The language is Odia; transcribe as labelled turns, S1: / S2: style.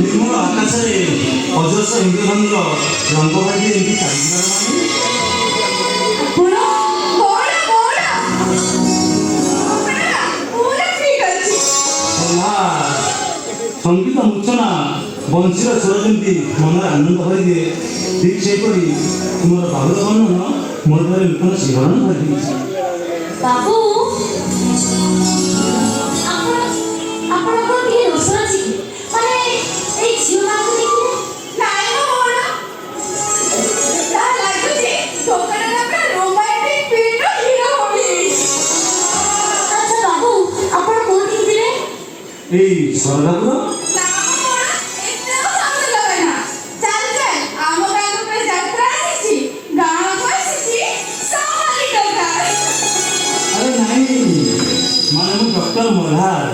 S1: ନିର୍ମଳ ଆକାଶରେ ଅଜସ୍ର ଇନ୍ଦ୍ରଧନୁର ରଙ୍ଗ ଭାଙ୍ଗି ଏମିତି ଚାଲିଯିବାର ସଙ୍ଗୀତ ମୂର୍ଚ୍ଛନା ବଂଶୀର ସ୍ୱର ଯେମିତି ମନରେ ଆନନ୍ଦ ଭରିଦିଏ, ଠିକ୍ ସେହିପରି ତୁମର ବାହୁର ବର୍ଣ୍ଣନ ମୋର ଦେହରେ ନୂତନ ଶିହରଣ ଭରିଦେଇଛି।
S2: ବାବୁ ଆପଣଙ୍କର ଟିକେ ଦୋଷ ଅଛି, ମାନେ ଏଇ ଝିଅମାନଙ୍କୁ ଦେଖିଲେ ନାଇଁ କଣ ଯାହା ଲାଗୁଛି ଦୋକାନରେ ପୁରା ରୋମାଣ୍ଟିକ ଫିଲ୍ମର ହିରୋ ଭଳି। ଆଚ୍ଛା ବାବୁ, ଆପଣ କୋଉଠି ଥିଲେ?
S1: ଏଇ ସରଦାପୁର ଡକ୍ଟର ମଲ୍ହାର